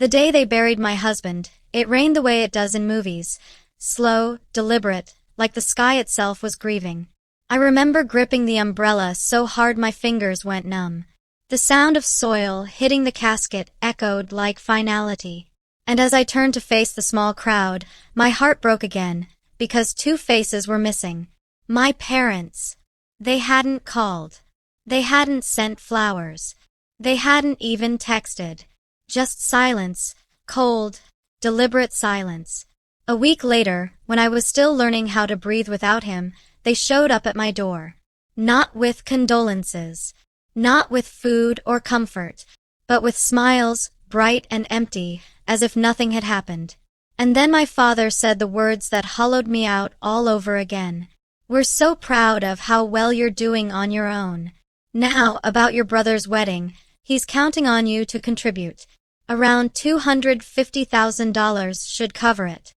The day they buried my husband, it rained the way it does in movies. Slow, deliberate, like the sky itself was grieving. I remember gripping the umbrella so hard my fingers went numb. The sound of soil hitting the casket echoed like finality. And as I turned to face the small crowd, my heart broke again, because two faces were missing. My parents. They hadn't called. They hadn't sent flowers. They hadn't even texted. Just silence, cold, deliberate silence. A week later, when I was still learning how to breathe without him, they showed up at my door. Not with condolences. Not with food or comfort, but with smiles, bright and empty, as if nothing had happened. And then my father said the words that hollowed me out all over again. "We're so proud of how well you're doing on your own. Now, about your brother's wedding, he's counting on you to contribute. Around $250,000 should cover it."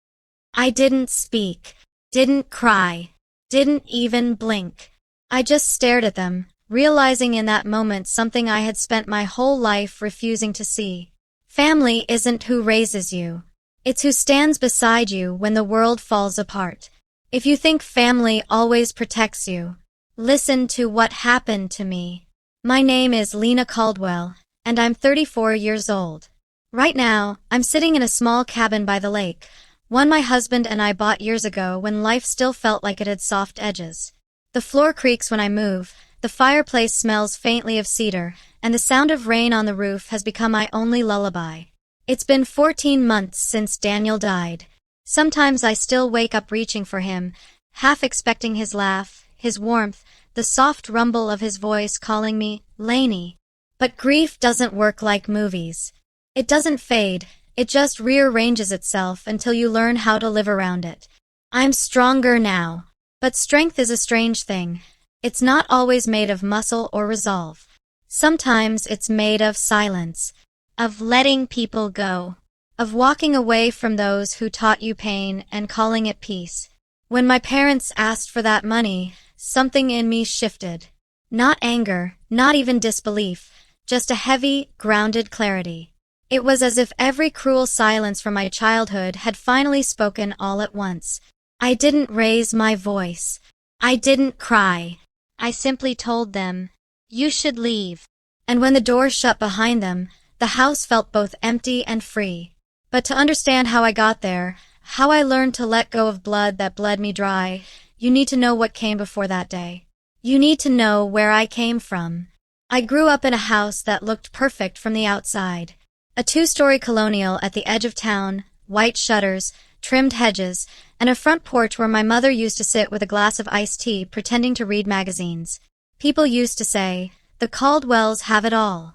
I didn't speak, didn't cry, didn't even blink. I just stared at them, realizing in that moment something I had spent my whole life refusing to see. Family isn't who raises you. It's who stands beside you when the world falls apart. If you think family always protects you, listen to what happened to me. My name is Lena Caldwell, and I'm 34 years old. Right now, I'm sitting in a small cabin by the lake, one my husband and I bought years ago when life still felt like it had soft edges. The floor creaks when I move, the fireplace smells faintly of cedar, and the sound of rain on the roof has become my only lullaby. It's been 14 months since Daniel died. Sometimes I still wake up reaching for him, half expecting his laugh, his warmth, the soft rumble of his voice calling me, Lainey. But grief doesn't work like movies. It doesn't fade, it just rearranges itself until you learn how to live around it. I'm stronger now. But strength is a strange thing. It's not always made of muscle or resolve. Sometimes it's made of silence, of letting people go, of walking away from those who taught you pain and calling it peace. When my parents asked for that money, something in me shifted. Not anger, not even disbelief, just a heavy, grounded clarity. It was as if every cruel silence from my childhood had finally spoken all at once. I didn't raise my voice. I didn't cry. I simply told them, "You should leave." And when the door shut behind them, the house felt both empty and free. But to understand how I got there, how I learned to let go of blood that bled me dry, you need to know what came before that day. You need to know where I came from. I grew up in a house that looked perfect from the outside. A 2-story colonial at the edge of town, white shutters, trimmed hedges, and a front porch where my mother used to sit with a glass of iced tea pretending to read magazines. People used to say, "The Caldwells have it all."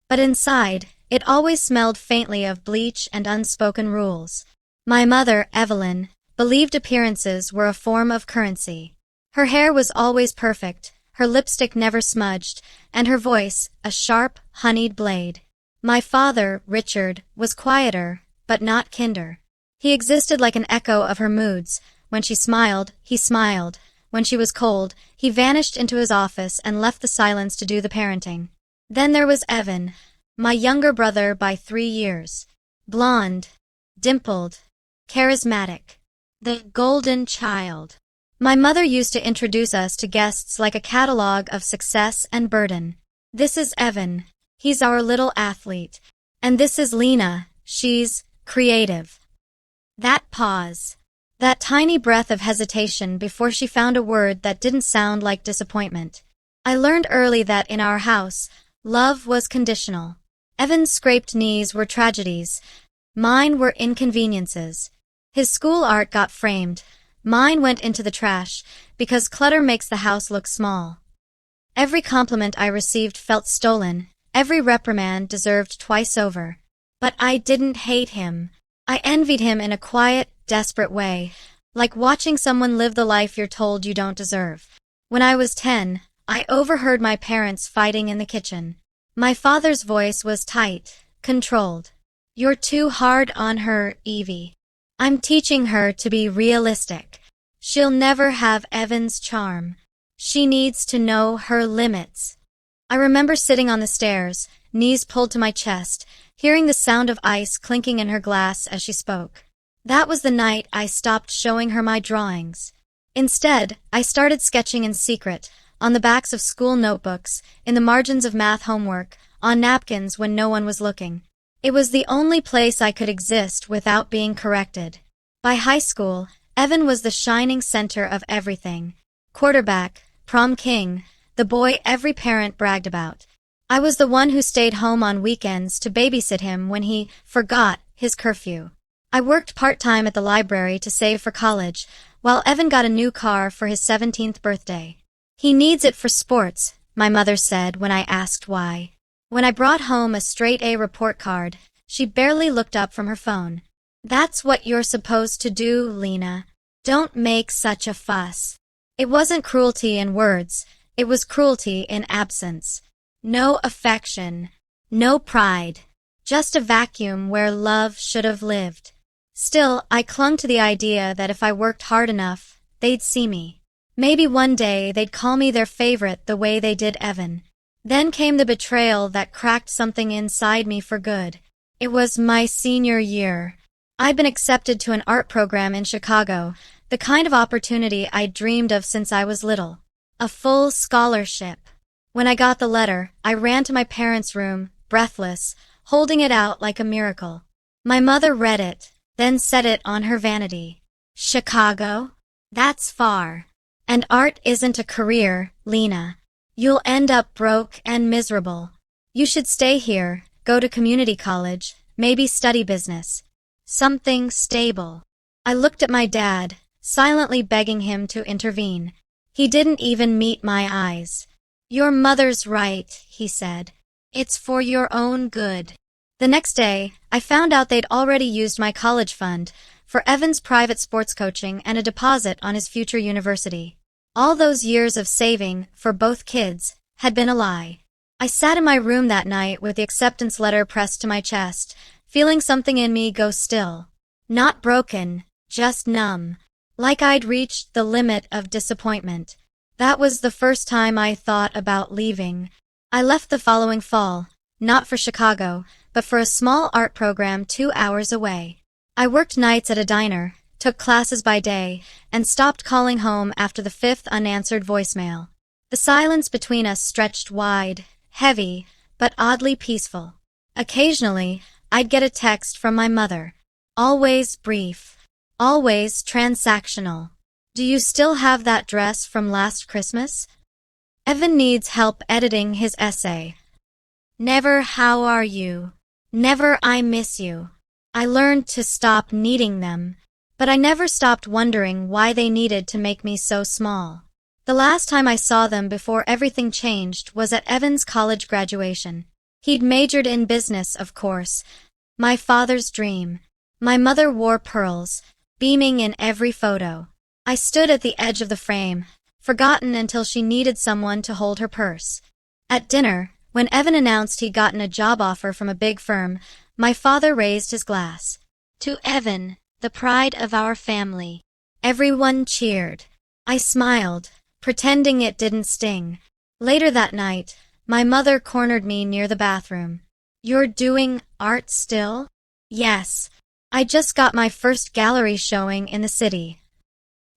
But inside, it always smelled faintly of bleach and unspoken rules. My mother, Evelyn, believed appearances were a form of currency. Her hair was always perfect, her lipstick never smudged, and her voice, a sharp, honeyed blade. My father, Richard, was quieter, but not kinder. He existed like an echo of her moods. When she smiled, he smiled. When she was cold, he vanished into his office and left the silence to do the parenting. Then there was Evan, my younger brother by 3 years. Blonde, dimpled, charismatic. The golden child. My mother used to introduce us to guests like a catalog of success and burden. "This is Evan. He's our little athlete. And this is Lena. She's creative." That pause. That tiny breath of hesitation before she found a word that didn't sound like disappointment. I learned early that in our house, love was conditional. Evan's scraped knees were tragedies. Mine were inconveniences. His school art got framed. Mine went into the trash, because clutter makes the house look small. Every compliment I received felt stolen. Every reprimand deserved twice over. But I didn't hate him. I envied him in a quiet, desperate way, like watching someone live the life you're told you don't deserve. When I was 10, I overheard my parents fighting in the kitchen. My father's voice was tight, controlled. "You're too hard on her, Evie. I'm teaching her to be realistic. She'll never have Evan's charm. She needs to know her limits." I remember sitting on the stairs, knees pulled to my chest, hearing the sound of ice clinking in her glass as she spoke. That was the night I stopped showing her my drawings. Instead, I started sketching in secret, on the backs of school notebooks, in the margins of math homework, on napkins when no one was looking. It was the only place I could exist without being corrected. By high school, Evan was the shining center of everything. Quarterback, prom king, the boy every parent bragged about. I was the one who stayed home on weekends to babysit him when he forgot his curfew. I worked part-time at the library to save for college, while Evan got a new car for his 17th birthday. He needs it for sports, my mother said when I asked why. When I brought home a straight-A report card, she barely looked up from her phone. That's what you're supposed to do, Lena. Don't make such a fuss. It wasn't cruelty in words, it was cruelty in absence. No affection, no pride, just a vacuum where love should have lived. Still, I clung to the idea that if I worked hard enough, they'd see me. Maybe one day they'd call me their favorite the way they did Evan. Then came the betrayal that cracked something inside me for good. It was my senior year. I'd been accepted to an art program in Chicago, the kind of opportunity I'd dreamed of since I was little. A full scholarship. When I got the letter, I ran to my parents' room, breathless, holding it out like a miracle. My mother read it, then set it on her vanity. Chicago? That's far. And art isn't a career, Lena. You'll end up broke and miserable. You should stay here, go to community college, maybe study business. Something stable. I looked at my dad, silently begging him to intervene. He didn't even meet my eyes. Your mother's right, he said. It's for your own good. The next day, I found out they'd already used my college fund for Evan's private sports coaching and a deposit on his future university. All those years of saving, for both kids, had been a lie. I sat in my room that night with the acceptance letter pressed to my chest, feeling something in me go still. Not broken, just numb. Like I'd reached the limit of disappointment. That was the first time I thought about leaving. I left the following fall, not for Chicago, but for a small art program 2 hours away. I worked nights at a diner, took classes by day, and stopped calling home after the 5th unanswered voicemail. The silence between us stretched wide, heavy, but oddly peaceful. Occasionally, I'd get a text from my mother. Always brief. Always transactional. Do you still have that dress from last Christmas? Evan needs help editing his essay. Never how are you. Never I miss you. I learned to stop needing them, but I never stopped wondering why they needed to make me so small. The last time I saw them before everything changed was at Evan's college graduation. He'd majored in business, of course. My father's dream. My mother wore pearls, beaming in every photo. I stood at the edge of the frame, forgotten until she needed someone to hold her purse. At dinner, when Evan announced he'd gotten a job offer from a big firm, my father raised his glass. To Evan, the pride of our family. Everyone cheered. I smiled, pretending it didn't sting. Later that night, my mother cornered me near the bathroom. You're doing art still? Yes. I just got my first gallery showing in the city.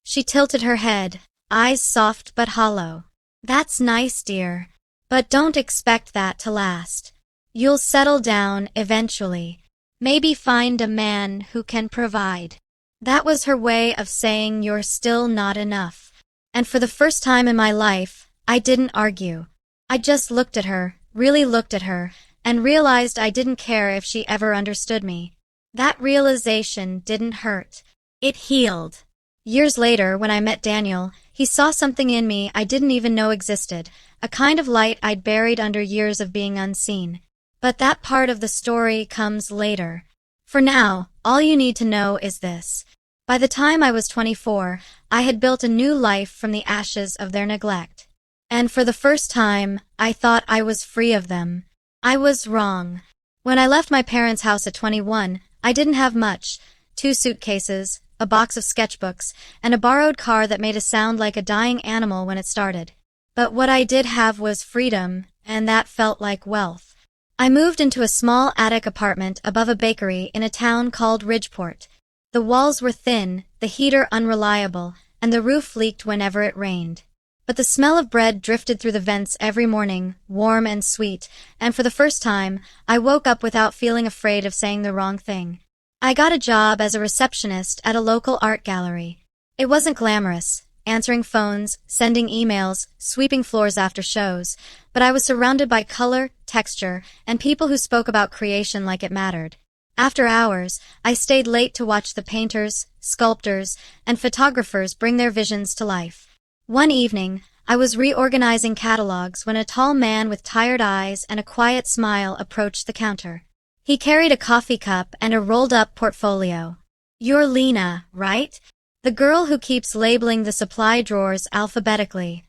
She tilted her head, eyes soft but hollow. That's nice, dear. But don't expect that to last. You'll settle down eventually. Maybe find a man who can provide. That was her way of saying you're still not enough. And for the first time in my life, I didn't argue. I just looked at her, really looked at her, and realized I didn't care if she ever understood me. That realization didn't hurt. It healed. Years later, when I met Daniel, he saw something in me I didn't even know existed, a kind of light I'd buried under years of being unseen. But that part of the story comes later. For now, all you need to know is this. By the time I was 24, I had built a new life from the ashes of their neglect. And for the first time, I thought I was free of them. I was wrong. When I left my parents' house at 21, I didn't have much. 2 suitcases, a box of sketchbooks, and a borrowed car that made a sound like a dying animal when it started. But what I did have was freedom, and that felt like wealth. I moved into a small attic apartment above a bakery in a town called Ridgeport. The walls were thin, the heater unreliable, and the roof leaked whenever it rained. But the smell of bread drifted through the vents every morning, warm and sweet, and for the first time, I woke up without feeling afraid of saying the wrong thing. I got a job as a receptionist at a local art gallery. It wasn't glamorous, answering phones, sending emails, sweeping floors after shows, but I was surrounded by color, texture, and people who spoke about creation like it mattered. After hours, I stayed late to watch the painters, sculptors, and photographers bring their visions to life. One evening, I was reorganizing catalogs when a tall man with tired eyes and a quiet smile approached the counter. He carried a coffee cup and a rolled-up portfolio. "You're Lena, right? The girl who keeps labeling the supply drawers alphabetically."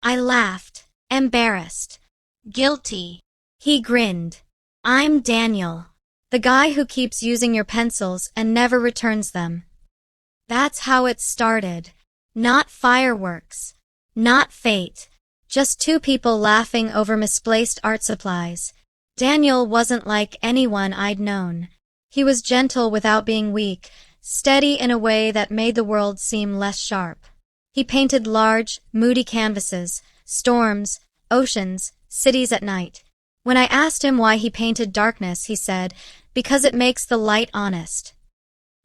I laughed, embarrassed, guilty. He grinned. "I'm Daniel, the guy who keeps using your pencils and never returns them." That's how it started. Not fireworks. Not fate. Just two people laughing over misplaced art supplies. Daniel wasn't like anyone I'd known. He was gentle without being weak, steady in a way that made the world seem less sharp. He painted large, moody canvases, storms, oceans, cities at night. When I asked him why he painted darkness, he said, "Because it makes the light honest."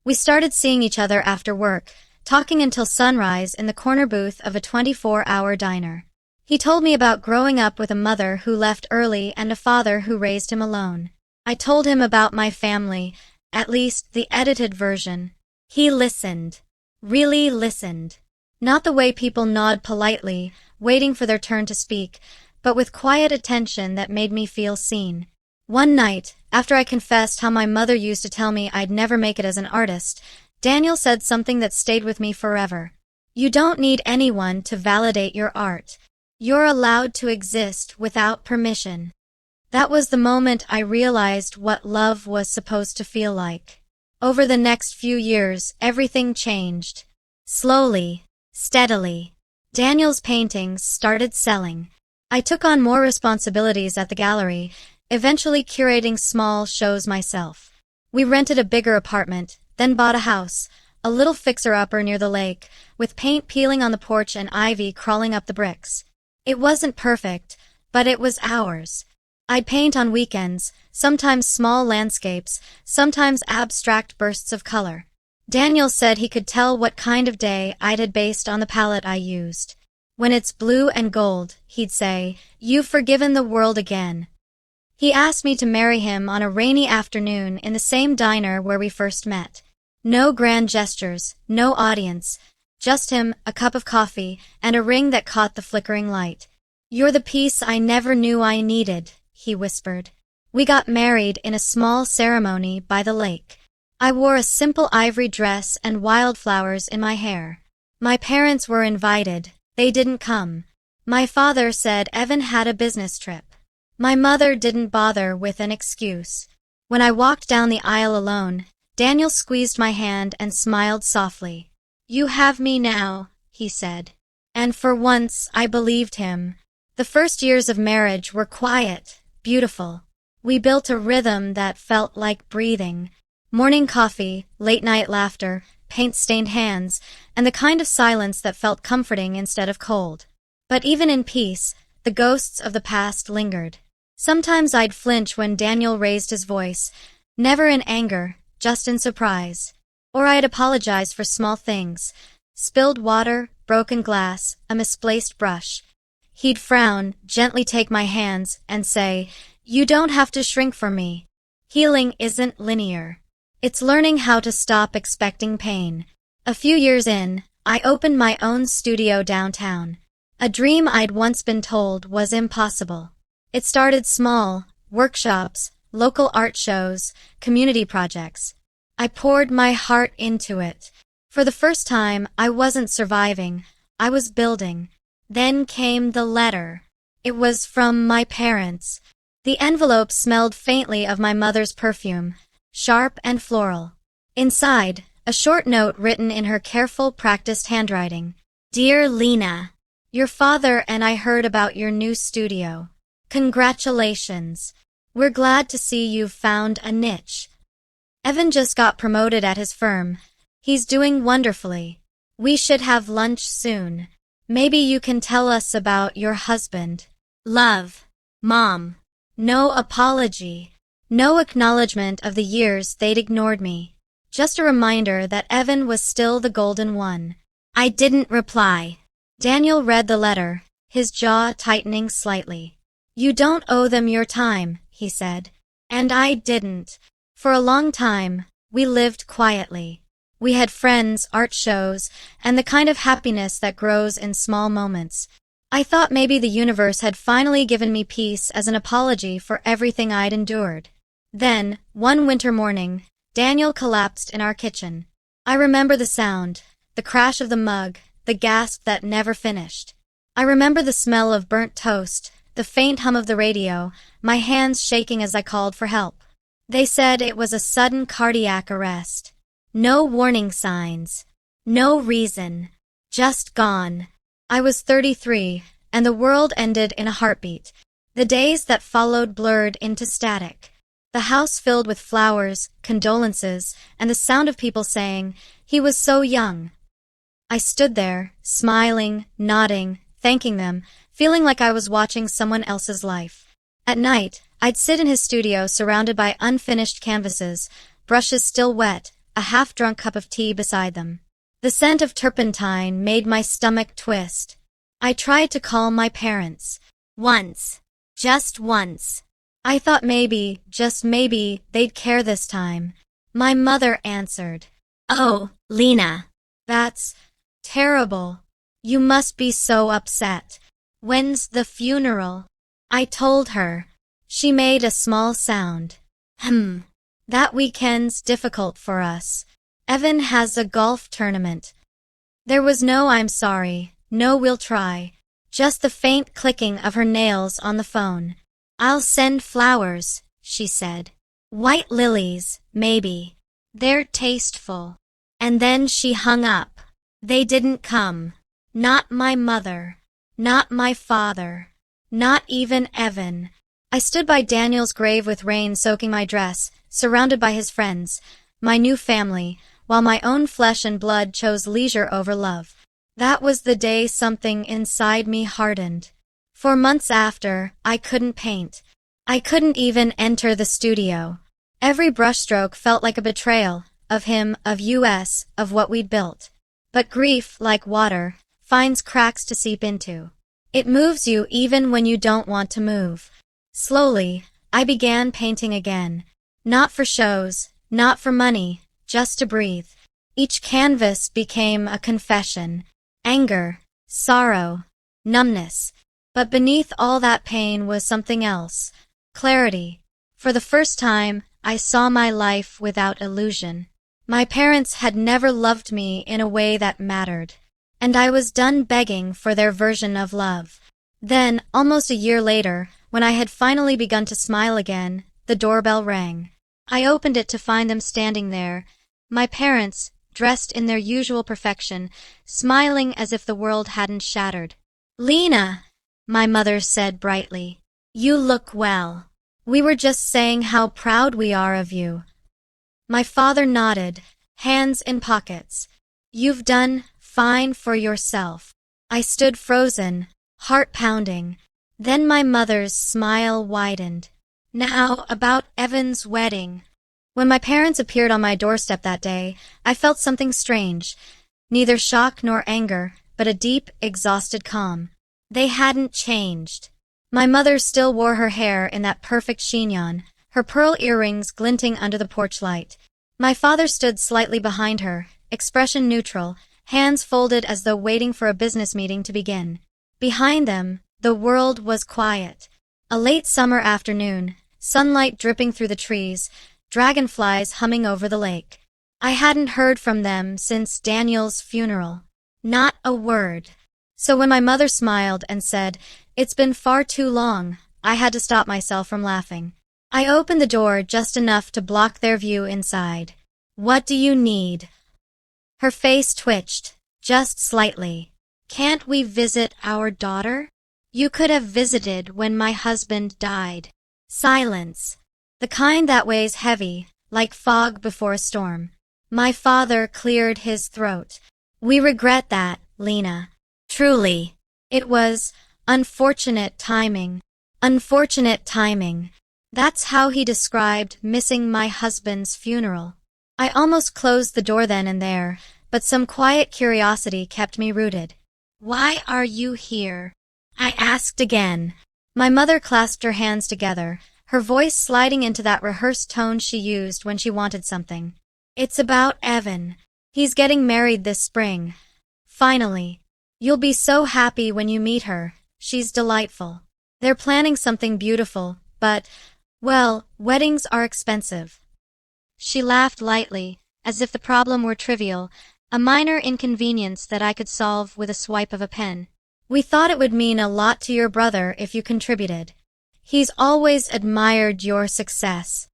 We started seeing each other after work, talking until sunrise in the corner booth of a 24-hour diner. He told me about growing up with a mother who left early and a father who raised him alone. I told him about my family, at least the edited version. He listened. Really listened. Not the way people nod politely, waiting for their turn to speak, but with quiet attention that made me feel seen. One night, after I confessed how my mother used to tell me I'd never make it as an artist, Daniel said something that stayed with me forever. "You don't need anyone to validate your art. You're allowed to exist without permission." That was the moment I realized what love was supposed to feel like. Over the next few years, everything changed. Slowly, steadily. Daniel's paintings started selling. I took on more responsibilities at the gallery, eventually curating small shows myself. We rented a bigger apartment, then bought a house, a little fixer-upper near the lake, with paint peeling on the porch and ivy crawling up the bricks. It wasn't perfect, but it was ours. I'd paint on weekends, sometimes small landscapes, sometimes abstract bursts of color. Daniel said he could tell what kind of day I'd had based on the palette I used. "When it's blue and gold," he'd say, "you've forgiven the world again." He asked me to marry him on a rainy afternoon in the same diner where we first met. No grand gestures, no audience, just him, a cup of coffee, and a ring that caught the flickering light. "You're the piece I never knew I needed," he whispered. We got married in a small ceremony by the lake. I wore a simple ivory dress and wildflowers in my hair. My parents were invited. They didn't come. My father said Evan had a business trip. My mother didn't bother with an excuse. When I walked down the aisle alone, Daniel squeezed my hand and smiled softly. "You have me now," he said. And for once, I believed him. The first years of marriage were quiet, beautiful. We built a rhythm that felt like breathing. Morning coffee, late-night laughter, paint-stained hands, and the kind of silence that felt comforting instead of cold. But even in peace, the ghosts of the past lingered. Sometimes I'd flinch when Daniel raised his voice, never in anger, just in surprise. Or I'd apologize for small things, spilled water, broken glass, a misplaced brush. He'd frown, gently take my hands, and say, "You don't have to shrink from me." Healing isn't linear. It's learning how to stop expecting pain. A few years in, I opened my own studio downtown. A dream I'd once been told was impossible. It started small, workshops, local art shows, community projects. I poured my heart into it. For the first time, I wasn't surviving, I was building. Then came the letter. It was from my parents. The envelope smelled faintly of my mother's perfume, sharp and floral. Inside, a short note written in her careful, practiced handwriting. "Dear Lena, your father and I heard about your new studio. Congratulations. We're glad to see you've found a niche. Evan just got promoted at his firm. He's doing wonderfully. We should have lunch soon. Maybe you can tell us about your husband. Love. Mom. No apology. No acknowledgement of the years they'd ignored me. Just a reminder that Evan was still the golden one. I didn't reply. Daniel read the letter, his jaw tightening slightly. You don't owe them your time, he said. And I didn't. For a long time, we lived quietly. We had friends, art shows, and the kind of happiness that grows in small moments. I thought maybe the universe had finally given me peace as an apology for everything I'd endured. Then, one winter morning, Daniel collapsed in our kitchen. I remember the sound, the crash of the mug, the gasp that never finished. I remember the smell of burnt toast, the faint hum of the radio, my hands shaking as I called for help. They said it was a sudden cardiac arrest. No warning signs. No reason. Just gone. I was 33, and the world ended in a heartbeat. The days that followed blurred into static. The house filled with flowers, condolences, and the sound of people saying, "He was so young." I stood there, smiling, nodding, thanking them, feeling like I was watching someone else's life. At night, I'd sit in his studio surrounded by unfinished canvases, brushes still wet, a half-drunk cup of tea beside them. The scent of turpentine made my stomach twist. I tried to call my parents. Once. Just once. I thought maybe, just maybe, they'd care this time. My mother answered. "Oh, Lena. That's terrible. You must be so upset. When's the funeral?" I told her. She made a small sound. That weekend's difficult for us. Evan has a golf tournament. There was no "I'm sorry," no "we'll try," just the faint clicking of her nails on the phone. "I'll send flowers," she said. "White lilies, maybe. They're tasteful." And then she hung up. They didn't come. Not my mother. Not my father. Not even Evan. I stood by Daniel's grave with rain soaking my dress, surrounded by his friends, my new family, while my own flesh and blood chose leisure over love. That was the day something inside me hardened. For months after, I couldn't paint. I couldn't even enter the studio. Every brushstroke felt like a betrayal, of him, of us, of what we'd built. But grief, like water, finds cracks to seep into. It moves you even when you don't want to move. Slowly, I began painting again. Not for shows, not for money, just to breathe. Each canvas became a confession. Anger, sorrow, numbness. But beneath all that pain was something else. Clarity. For the first time, I saw my life without illusion. My parents had never loved me in a way that mattered. And I was done begging for their version of love. Then, almost a year later, when I had finally begun to smile again, the doorbell rang. I opened it to find them standing there, my parents, dressed in their usual perfection, smiling as if the world hadn't shattered. "Lena," my mother said brightly, "you look well. We were just saying how proud we are of you." My father nodded, hands in pockets. "You've done fine for yourself." I stood frozen, heart pounding. Then my mother's smile widened. "Now, about Evan's wedding." When my parents appeared on my doorstep that day, I felt something strange. Neither shock nor anger, but a deep, exhausted calm. They hadn't changed. My mother still wore her hair in that perfect chignon, her pearl earrings glinting under the porch light. My father stood slightly behind her, expression neutral, hands folded as though waiting for a business meeting to begin. Behind them, the world was quiet. A late summer afternoon, sunlight dripping through the trees, dragonflies humming over the lake. I hadn't heard from them since Daniel's funeral. Not a word. So when my mother smiled and said, "It's been far too long," I had to stop myself from laughing. I opened the door just enough to block their view inside. "What do you need?" Her face twitched, just slightly. "Can't we visit our daughter? You could have visited when my husband died." Silence. The kind that weighs heavy, like fog before a storm. My father cleared his throat. We regret that, Lena. Truly. It was unfortunate timing. Unfortunate timing. That's how he described missing my husband's funeral. I almost closed the door then and there, but some quiet curiosity kept me rooted. Why are you here? I asked again. My mother clasped her hands together, her voice sliding into that rehearsed tone she used when she wanted something. It's about Evan. He's getting married this spring. Finally. You'll be so happy when you meet her. She's delightful. They're planning something beautiful, but, well, weddings are expensive. She laughed lightly, as if the problem were trivial, a minor inconvenience that I could solve with a swipe of a pen. We thought it would mean a lot to your brother if you contributed. He's always admired your success.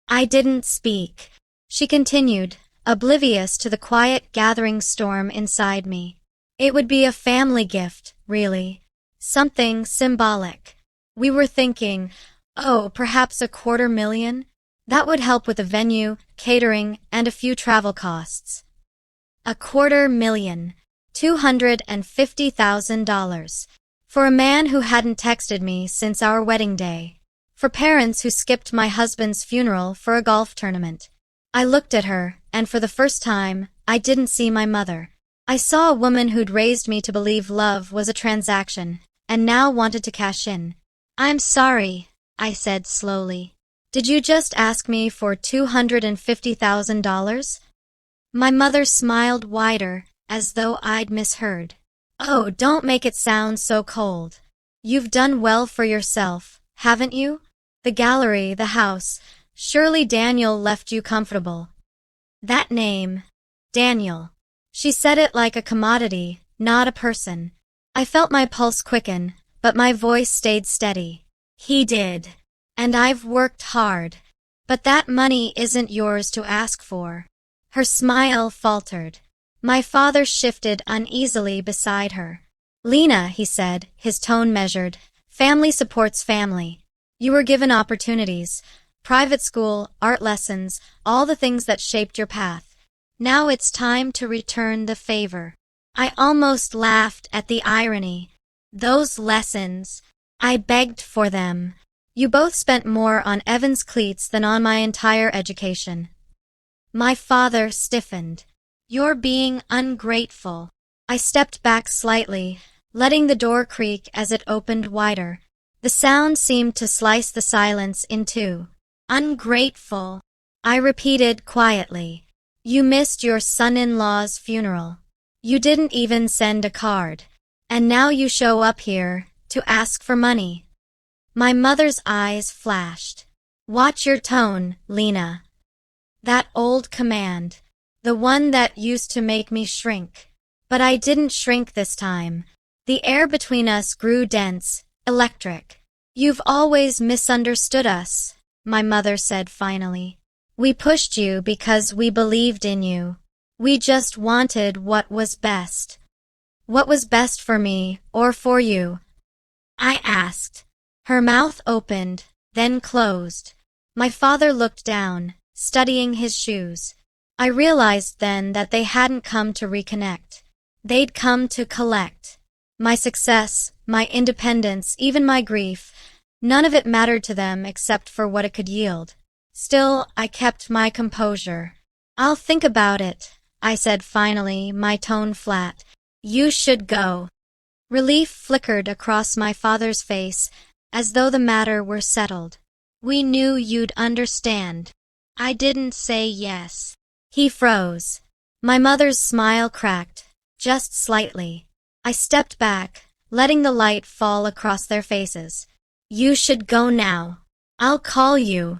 I didn't speak. She continued, oblivious to the quiet gathering storm inside me. It would be a family gift, really. Something symbolic. We were thinking, oh, perhaps $250,000? That would help with the venue, catering, and a few travel costs. $250,000. $250,000. For a man who hadn't texted me since our wedding day. For parents who skipped my husband's funeral for a golf tournament. I looked at her, and for the first time, I didn't see my mother. I saw a woman who'd raised me to believe love was a transaction, and now wanted to cash in. I'm sorry, I said slowly. Did you just ask me for $250,000? My mother smiled wider, as though I'd misheard. Oh, don't make it sound so cold. You've done well for yourself, haven't you? The gallery, the house. Surely Daniel left you comfortable. That name, Daniel. She said it like a commodity, not a person. I felt my pulse quicken, but my voice stayed steady. He did. And I've worked hard. But that money isn't yours to ask for. Her smile faltered. My father shifted uneasily beside her. Lena, he said, his tone measured, family supports family. You were given opportunities. Private school, art lessons, all the things that shaped your path. Now it's time to return the favor. I almost laughed at the irony. Those lessons. I begged for them. You both spent more on Evan's cleats than on my entire education. My father stiffened. You're being ungrateful. I stepped back slightly, letting the door creak as it opened wider. The sound seemed to slice the silence in two. Ungrateful. I repeated quietly. You missed your son-in-law's funeral. You didn't even send a card. And now you show up here to ask for money. My mother's eyes flashed. Watch your tone, Lena. That old command. The one that used to make me shrink. But I didn't shrink this time. The air between us grew dense, electric. You've always misunderstood us, my mother said finally. We pushed you because we believed in you. We just wanted what was best. What was best for me, or for you? I asked. Her mouth opened, then closed. My father looked down, studying his shoes. I realized then that they hadn't come to reconnect. They'd come to collect. My success, my independence, even my grief, none of it mattered to them except for what it could yield. Still, I kept my composure. I'll think about it, I said finally, my tone flat. You should go. Relief flickered across my father's face, as though the matter were settled. We knew you'd understand. I didn't say yes. He froze. My mother's smile cracked, just slightly. I stepped back, letting the light fall across their faces. You should go now. I'll call you.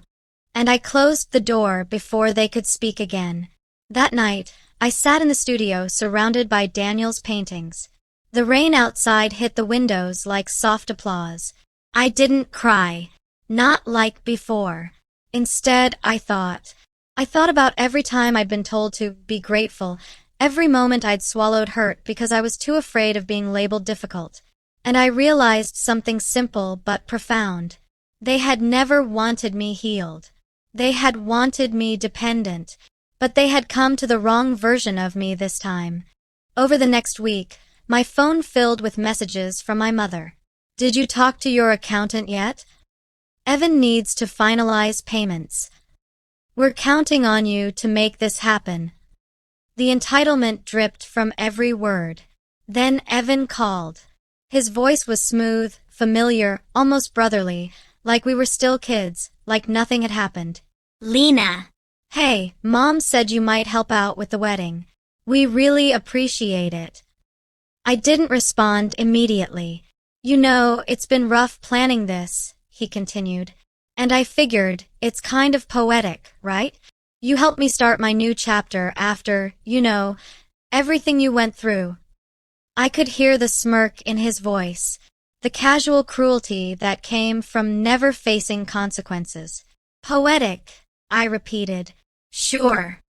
And I closed the door before they could speak again. That night, I sat in the studio surrounded by Daniel's paintings. The rain outside hit the windows like soft applause. I didn't cry. Not like before. Instead, I thought about every time I'd been told to be grateful, every moment I'd swallowed hurt because I was too afraid of being labeled difficult. And I realized something simple but profound. They had never wanted me healed. They had wanted me dependent, but they had come to the wrong version of me this time. Over the next week, my phone filled with messages from my mother. Did you talk to your accountant yet? Evan needs to finalize payments. We're counting on you to make this happen. The entitlement dripped from every word. Then Evan called. His voice was smooth, familiar, almost brotherly, like we were still kids, like nothing had happened. Lena. Hey, Mom said you might help out with the wedding. We really appreciate it. I didn't respond immediately. You know, it's been rough planning this, he continued. And I figured, it's kind of poetic, right? You helped me start my new chapter after, everything you went through. I could hear the smirk in his voice, the casual cruelty that came from never facing consequences. Poetic, I repeated. Sure.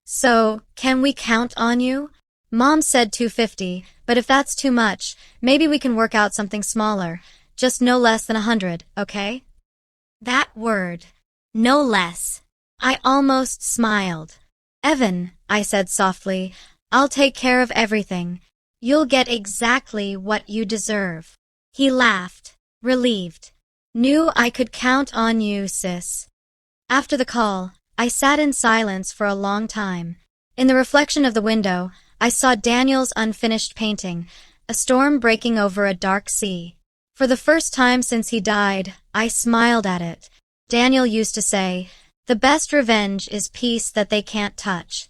So, can we count on you? Mom said 250, but if that's too much, maybe we can work out something smaller. Just no less than 100, okay? That word. No less. I almost smiled. Evan, I said softly, I'll take care of everything. You'll get exactly what you deserve. He laughed, relieved. Knew I could count on you, sis. After the call, I sat in silence for a long time. In the reflection of the window, I saw Daniel's unfinished painting, a storm breaking over a dark sea. For the first time since he died, I smiled at it. Daniel used to say, "The best revenge is peace that they can't touch."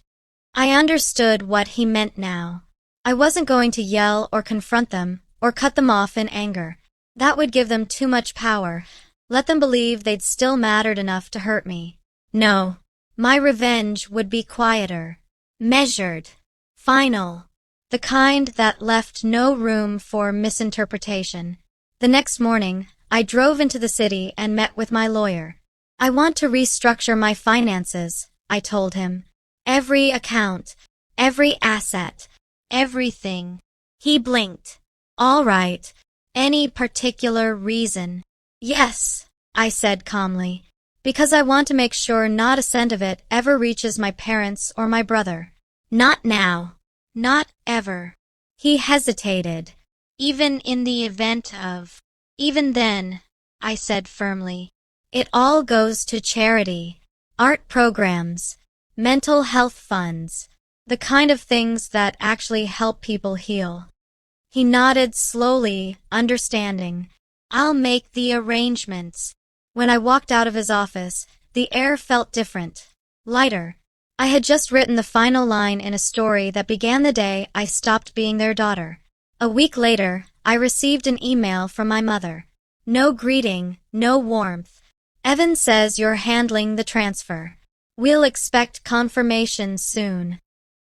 I understood what he meant now. I wasn't going to yell or confront them, or cut them off in anger. That would give them too much power, let them believe they'd still mattered enough to hurt me. No, my revenge would be quieter, measured, final, the kind that left no room for misinterpretation. The next morning, I drove into the city and met with my lawyer. I want to restructure my finances, I told him. Every account, every asset, everything. He blinked. All right. Any particular reason? Yes, I said calmly. Because I want to make sure not a cent of it ever reaches my parents or my brother. Not now. Not ever. He hesitated. Even in the event of... Even then, I said firmly. It all goes to charity, art programs, mental health funds, the kind of things that actually help people heal. He nodded slowly, understanding. I'll make the arrangements. When I walked out of his office, the air felt different, lighter. I had just written the final line in a story that began the day I stopped being their daughter. A week later, I received an email from my mother. No greeting, no warmth. Evan says you're handling the transfer. We'll expect confirmation soon.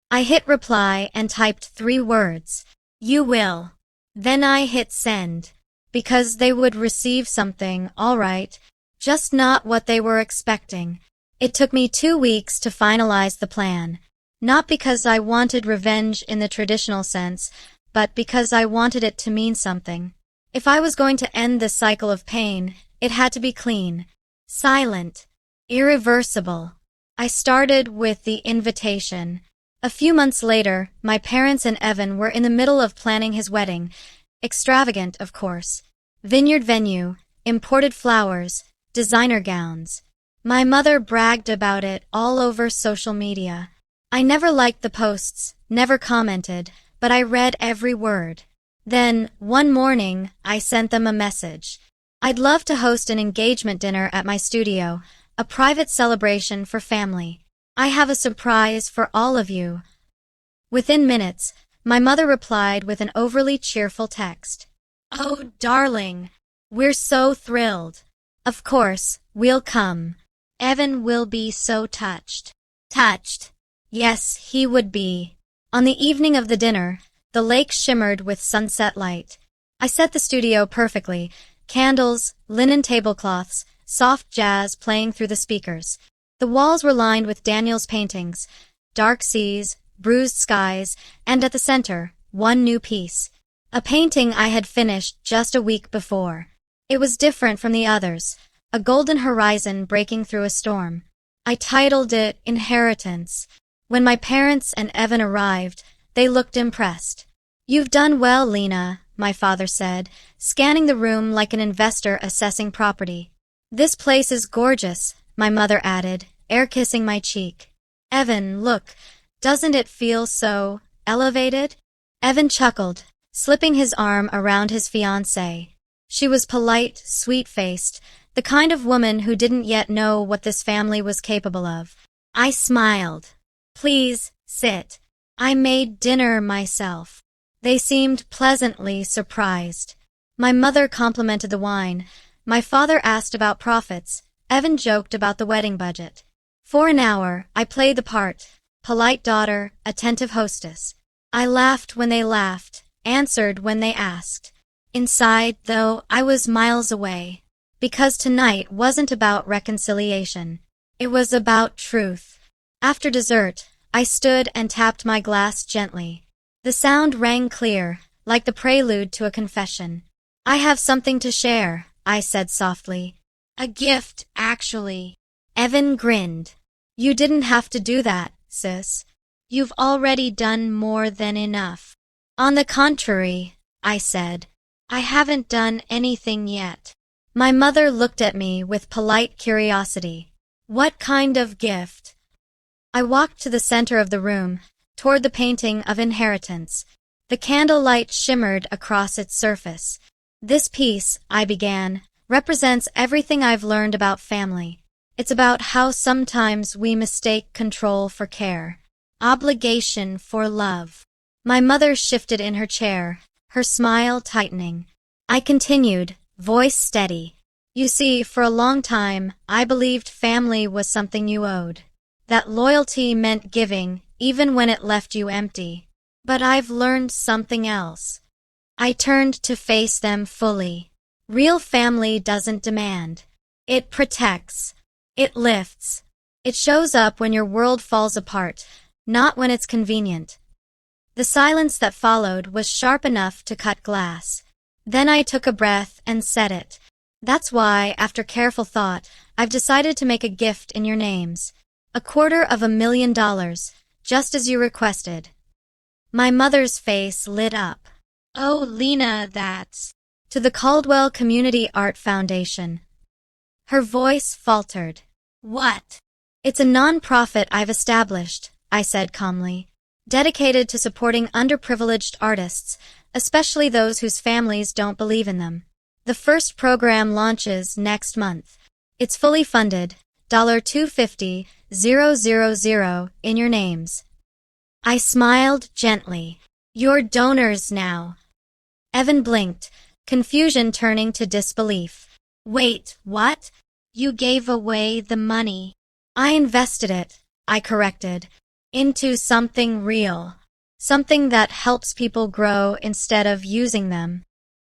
I hit reply and typed 3 words. You will. Then I hit send. Because they would receive something, all right, just not what they were expecting. It took me 2 weeks to finalize the plan. Not because I wanted revenge in the traditional sense, but because I wanted it to mean something. If I was going to end this cycle of pain, it had to be clean, silent, irreversible. I started with the invitation. A few months later, my parents and Evan were in the middle of planning his wedding. Extravagant, of course. Vineyard venue, imported flowers, designer gowns. My mother bragged about it all over social media. I never liked the posts, never commented, but I read every word. Then, one morning, I sent them a message. I'd love to host an engagement dinner at my studio, a private celebration for family. I have a surprise for all of you. Within minutes, my mother replied with an overly cheerful text. Oh, darling, we're so thrilled. Of course, we'll come. Evan will be so touched. Touched. Yes, he would be. On the evening of the dinner, the lake shimmered with sunset light. I set the studio perfectly. Candles, linen tablecloths, soft jazz playing through the speakers. The walls were lined with Daniel's paintings, dark seas, bruised skies, and at the center, one new piece. A painting I had finished just a week before. It was different from the others, a golden horizon breaking through a storm. I titled it Inheritance. When my parents and Evan arrived, they looked impressed. "You've done well, Lena," my father said, scanning the room like an investor assessing property. "This place is gorgeous," my mother added, air-kissing my cheek. "Evan, look, doesn't it feel so elevated?" Evan chuckled, slipping his arm around his fiancée. She was polite, sweet-faced, the kind of woman who didn't yet know what this family was capable of. I smiled. "Please, sit. I made dinner myself." They seemed pleasantly surprised. My mother complimented the wine. My father asked about profits. Evan joked about the wedding budget. For an hour, I played the part. Polite daughter, attentive hostess. I laughed when they laughed, answered when they asked. Inside, though, I was miles away. Because tonight wasn't about reconciliation. It was about truth. After dessert, I stood and tapped my glass gently. The sound rang clear, like the prelude to a confession. "I have something to share," I said softly. "A gift, actually." Evan grinned. "You didn't have to do that, sis. You've already done more than enough." "On the contrary," I said, "I haven't done anything yet." My mother looked at me with polite curiosity. "What kind of gift?" I walked to the center of the room, toward the painting of Inheritance. The candlelight shimmered across its surface. "This piece," I began, "represents everything I've learned about family. It's about how sometimes we mistake control for care, obligation for love." My mother shifted in her chair, her smile tightening. I continued, voice steady. "You see, for a long time, I believed family was something you owed. That loyalty meant giving, even when it left you empty. But I've learned something else." I turned to face them fully. Real family doesn't demand. It protects. It lifts. It shows up when your world falls apart, not when it's convenient. The silence that followed was sharp enough to cut glass. Then I took a breath and said it. "That's why, after careful thought, I've decided to make a gift in your names. $250,000, just as you requested." My mother's face lit up. "Oh, Lena, that's to the Caldwell Community Art Foundation." Her voice faltered. "What?" "It's a non-profit I've established," I said calmly, "dedicated to supporting underprivileged artists, especially those whose families don't believe in them. The first program launches next month. It's fully funded, $250,000 in your names." I smiled gently. "You're donors now." Evan blinked, confusion turning to disbelief. "Wait, what? You gave away the money?" "I invested it," I corrected, "into something real. Something that helps people grow instead of using them."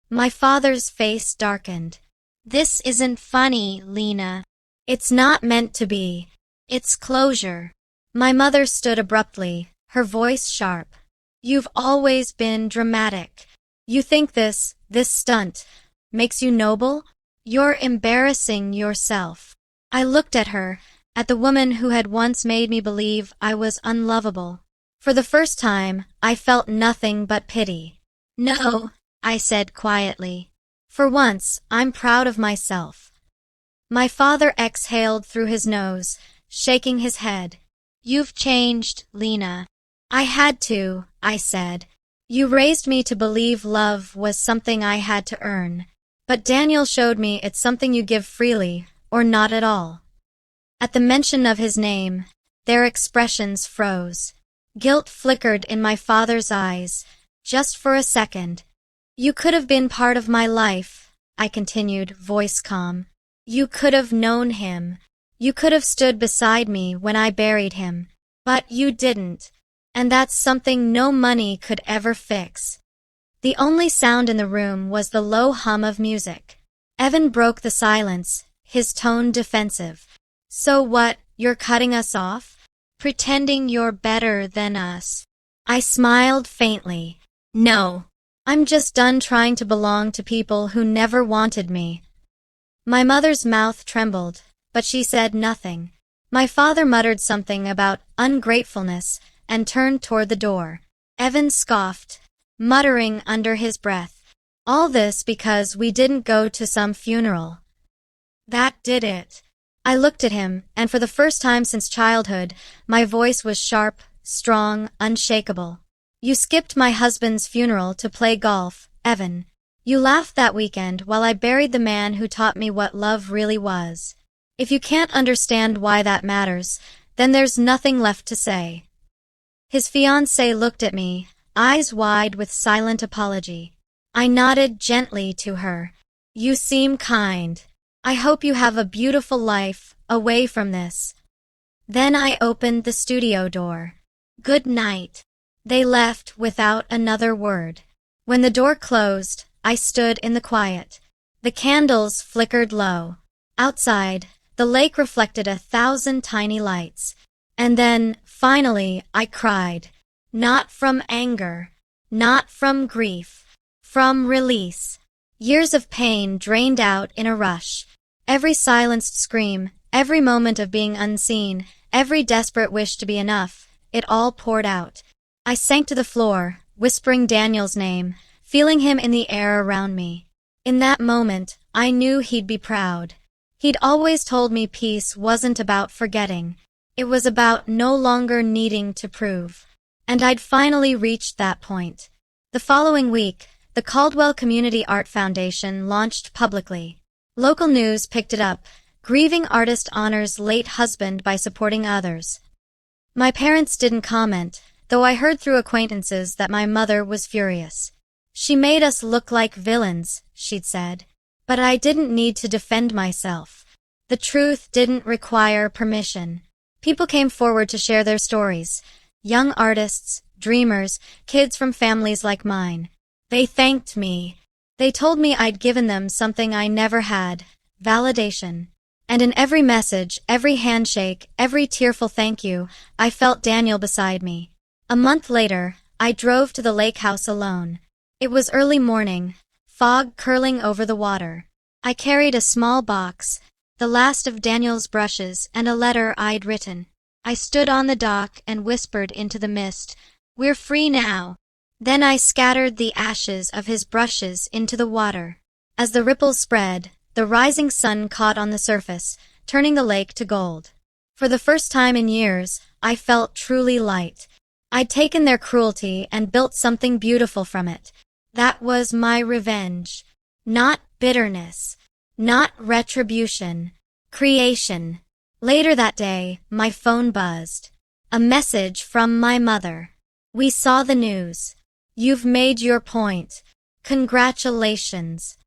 My father's face darkened. "This isn't funny, Lena." "It's not meant to be. It's closure." My mother stood abruptly, her voice sharp. "You've always been dramatic. You think this stunt, makes you noble? You're embarrassing yourself." I looked at her, at the woman who had once made me believe I was unlovable. For the first time, I felt nothing but pity. "No," I said quietly. "For once, I'm proud of myself." My father exhaled through his nose, shaking his head. "You've changed, Lena." "I had to," I said. "You raised me to believe love was something I had to earn. But Daniel showed me it's something you give freely, or not at all." At the mention of his name, their expressions froze. Guilt flickered in my father's eyes, just for a second. "You could have been part of my life," I continued, voice calm. "You could have known him. You could have stood beside me when I buried him. But you didn't. And that's something no money could ever fix." The only sound in the room was the low hum of music. Evan broke the silence, his tone defensive. "So what, you're cutting us off? Pretending you're better than us?" I smiled faintly. "No. I'm just done trying to belong to people who never wanted me." My mother's mouth trembled, but she said nothing. My father muttered something about ungratefulness and turned toward the door. Evan scoffed, muttering under his breath, "All this because we didn't go to some funeral. That did it." I looked at him, and for the first time since childhood, my voice was sharp, strong, unshakable. "You skipped my husband's funeral to play golf, Evan. You laughed that weekend while I buried the man who taught me what love really was. If you can't understand why that matters, then there's nothing left to say." His fiancée looked at me, eyes wide with silent apology. I nodded gently to her. "You seem kind. I hope you have a beautiful life away from this." Then I opened the studio door. "Good night." They left without another word. When the door closed, I stood in the quiet. The candles flickered low. Outside, the lake reflected 1,000 tiny lights. And then, finally, I cried. Not from anger, not from grief, from release. Years of pain drained out in a rush. Every silenced scream, every moment of being unseen, every desperate wish to be enough, it all poured out. I sank to the floor, whispering Daniel's name, feeling him in the air around me. In that moment, I knew he'd be proud. He'd always told me peace wasn't about forgetting. It was about no longer needing to prove. And I'd finally reached that point. The following week, the Caldwell Community Art Foundation launched publicly. Local news picked it up. Grieving artist honors late husband by supporting others. My parents didn't comment, though I heard through acquaintances that my mother was furious. "She made us look like villains," she'd said. But I didn't need to defend myself. The truth didn't require permission. People came forward to share their stories. Young artists, dreamers, kids from families like mine. They thanked me. They told me I'd given them something I never had, validation. And in every message, every handshake, every tearful thank you, I felt Daniel beside me. A month later, I drove to the lake house alone. It was early morning, fog curling over the water. I carried a small box, the last of Daniel's brushes, and a letter I'd written. I stood on the dock and whispered into the mist, "We're free now." Then I scattered the ashes of his brushes into the water. As the ripples spread, the rising sun caught on the surface, turning the lake to gold. For the first time in years, I felt truly light. I'd taken their cruelty and built something beautiful from it. That was my revenge. Not bitterness. Not retribution. Creation. Later that day, my phone buzzed. A message from my mother. "We saw the news. You've made your point. Congratulations."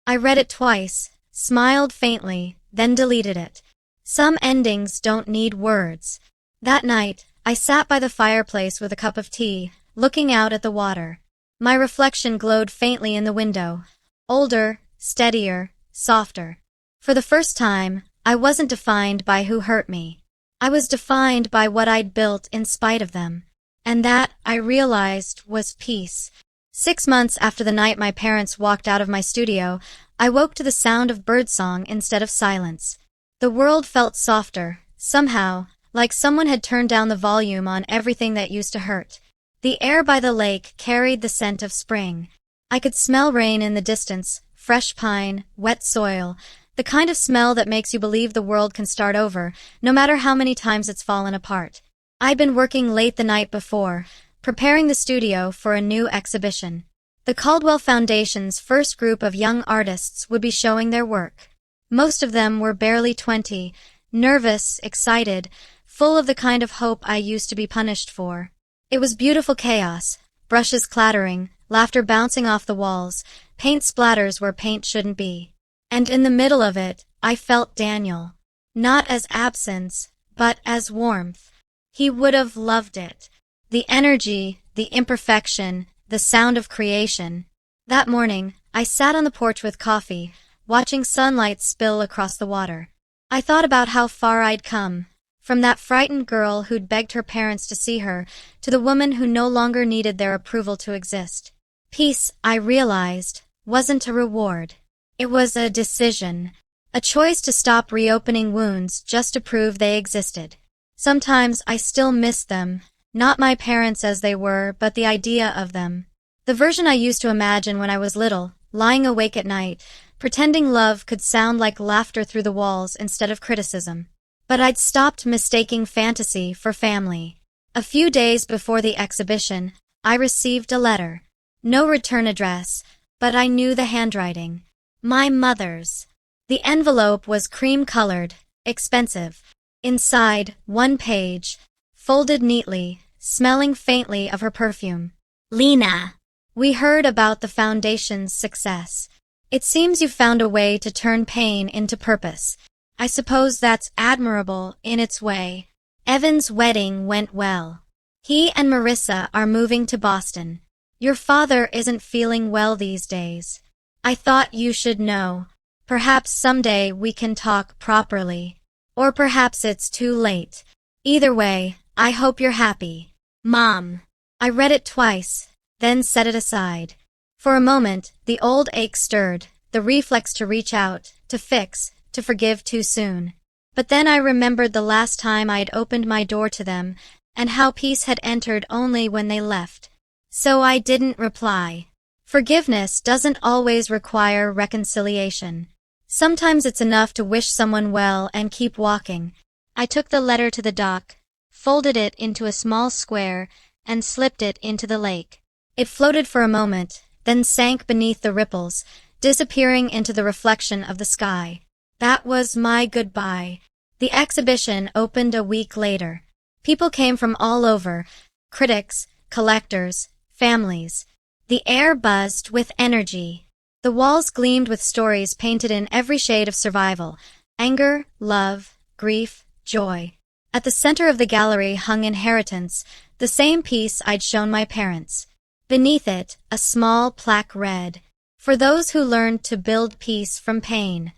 I read it twice, smiled faintly, then deleted it. Some endings don't need words. That night, I sat by the fireplace with a cup of tea, looking out at the water. My reflection glowed faintly in the window. Older, steadier, softer. For the first time, I wasn't defined by who hurt me. I was defined by what I'd built in spite of them. And that, I realized, was peace. 6 months after the night my parents walked out of my studio, I woke to the sound of birdsong instead of silence. The world felt softer, somehow, like someone had turned down the volume on everything that used to hurt. The air by the lake carried the scent of spring. I could smell rain in the distance, fresh pine, wet soil, the kind of smell that makes you believe the world can start over, no matter how many times it's fallen apart. I'd been working late the night before, preparing the studio for a new exhibition. The Caldwell Foundation's first group of young artists would be showing their work. Most of them were barely 20, nervous, excited, full of the kind of hope I used to be punished for. It was beautiful chaos, brushes clattering, laughter bouncing off the walls, paint splatters where paint shouldn't be. And in the middle of it, I felt Daniel. Not as absence, but as warmth. He would have loved it. The energy, the imperfection, the sound of creation. That morning, I sat on the porch with coffee, watching sunlight spill across the water. I thought about how far I'd come. From that frightened girl who'd begged her parents to see her, to the woman who no longer needed their approval to exist. Peace, I realized, wasn't a reward. It was a decision. A choice to stop reopening wounds just to prove they existed. Sometimes I still miss them, not my parents as they were, but the idea of them. The version I used to imagine when I was little, lying awake at night, pretending love could sound like laughter through the walls instead of criticism. But I'd stopped mistaking fantasy for family. A few days before the exhibition, I received a letter. No return address, but I knew the handwriting. My mother's. The envelope was cream-colored, expensive. Inside, one page, folded neatly, smelling faintly of her perfume. Lena. We heard about the foundation's success. It seems you found a way to turn pain into purpose. I suppose that's admirable in its way. Evan's wedding went well. He and Marissa are moving to Boston. Your father isn't feeling well these days. I thought you should know. Perhaps someday we can talk properly. Or perhaps it's too late. Either way, I hope you're happy. Mom. I read it twice, then set it aside. For a moment, the old ache stirred, the reflex to reach out, to fix, to forgive too soon. But then I remembered the last time I had opened my door to them, and how peace had entered only when they left. So I didn't reply. Forgiveness doesn't always require reconciliation. Sometimes it's enough to wish someone well and keep walking. I took the letter to the dock, folded it into a small square, and slipped it into the lake. It floated for a moment, then sank beneath the ripples, disappearing into the reflection of the sky. That was my goodbye. The exhibition opened a week later. People came from all over, critics, collectors, families. The air buzzed with energy. The walls gleamed with stories painted in every shade of survival: anger, love, grief, joy. At the center of the gallery hung Inheritance, the same piece I'd shown my parents. Beneath it, a small plaque read, "For those who learned to build peace from pain."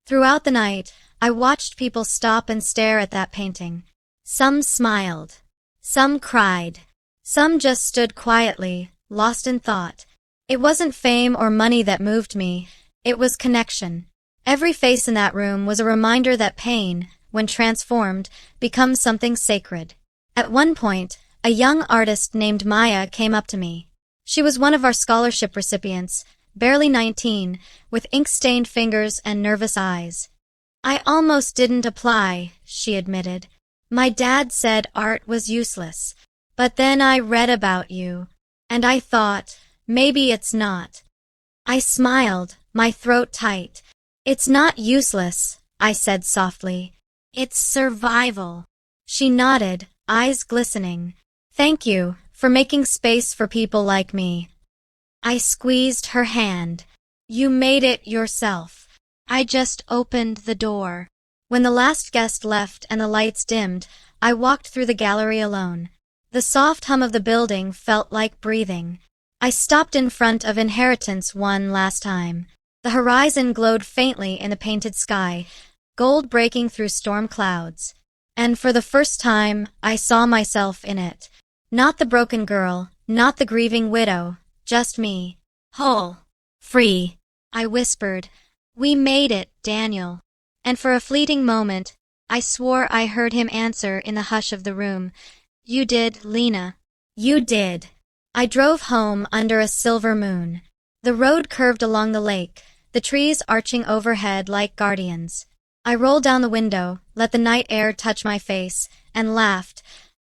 Throughout the night, I watched people stop and stare at that painting. Some smiled. Some cried. Some just stood quietly, lost in thought. It wasn't fame or money that moved me. It was connection. Every face in that room was a reminder that pain, when transformed, becomes something sacred. At one point, a young artist named Maya came up to me. She was one of our scholarship recipients, barely 19, with ink-stained fingers and nervous eyes. "I almost didn't apply," she admitted. "My dad said art was useless. But then I read about you, and I thought, maybe it's not." I smiled, my throat tight. "It's not useless," I said softly. "It's survival." She nodded, eyes glistening. "Thank you for making space for people like me." I squeezed her hand. "You made it yourself. I just opened the door." When the last guest left and the lights dimmed, I walked through the gallery alone. The soft hum of the building felt like breathing. I stopped in front of Inheritance one last time. The horizon glowed faintly in the painted sky, gold breaking through storm clouds. And for the first time, I saw myself in it. Not the broken girl, not the grieving widow, just me. Whole. Free. I whispered, "We made it, Daniel." And for a fleeting moment, I swore I heard him answer in the hush of the room, "You did, Lena. You did." I drove home under a silver moon. The road curved along the lake, the trees arching overhead like guardians. I rolled down the window, let the night air touch my face, and laughed,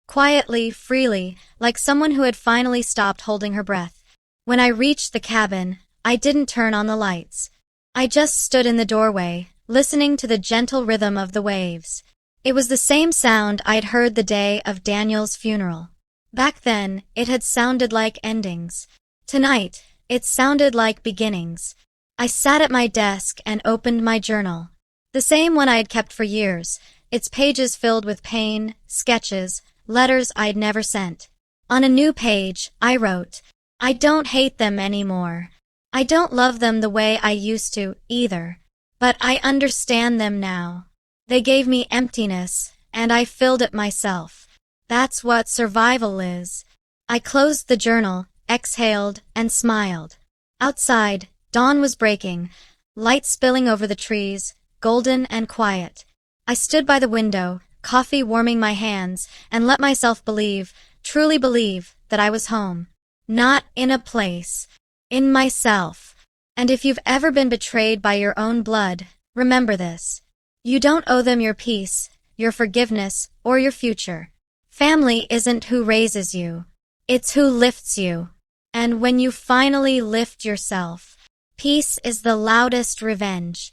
quietly, freely, like someone who had finally stopped holding her breath. When I reached the cabin, I didn't turn on the lights. I just stood in the doorway, listening to the gentle rhythm of the waves. It was the same sound I'd heard the day of Daniel's funeral. Back then, it had sounded like endings. Tonight, it sounded like beginnings. I sat at my desk and opened my journal. The same one I had kept for years, its pages filled with pain, sketches, letters I'd never sent. On a new page, I wrote, "I don't hate them anymore. I don't love them the way I used to, either. But I understand them now. They gave me emptiness, and I filled it myself. That's what survival is." I closed the journal, exhaled, and smiled. Outside, dawn was breaking, light spilling over the trees, golden and quiet. I stood by the window, coffee warming my hands, and let myself believe, truly believe, that I was home. Not in a place. In myself. And if you've ever been betrayed by your own blood, remember this. You don't owe them your peace, your forgiveness, or your future. Family isn't who raises you. It's who lifts you. And when you finally lift yourself, peace is the loudest revenge.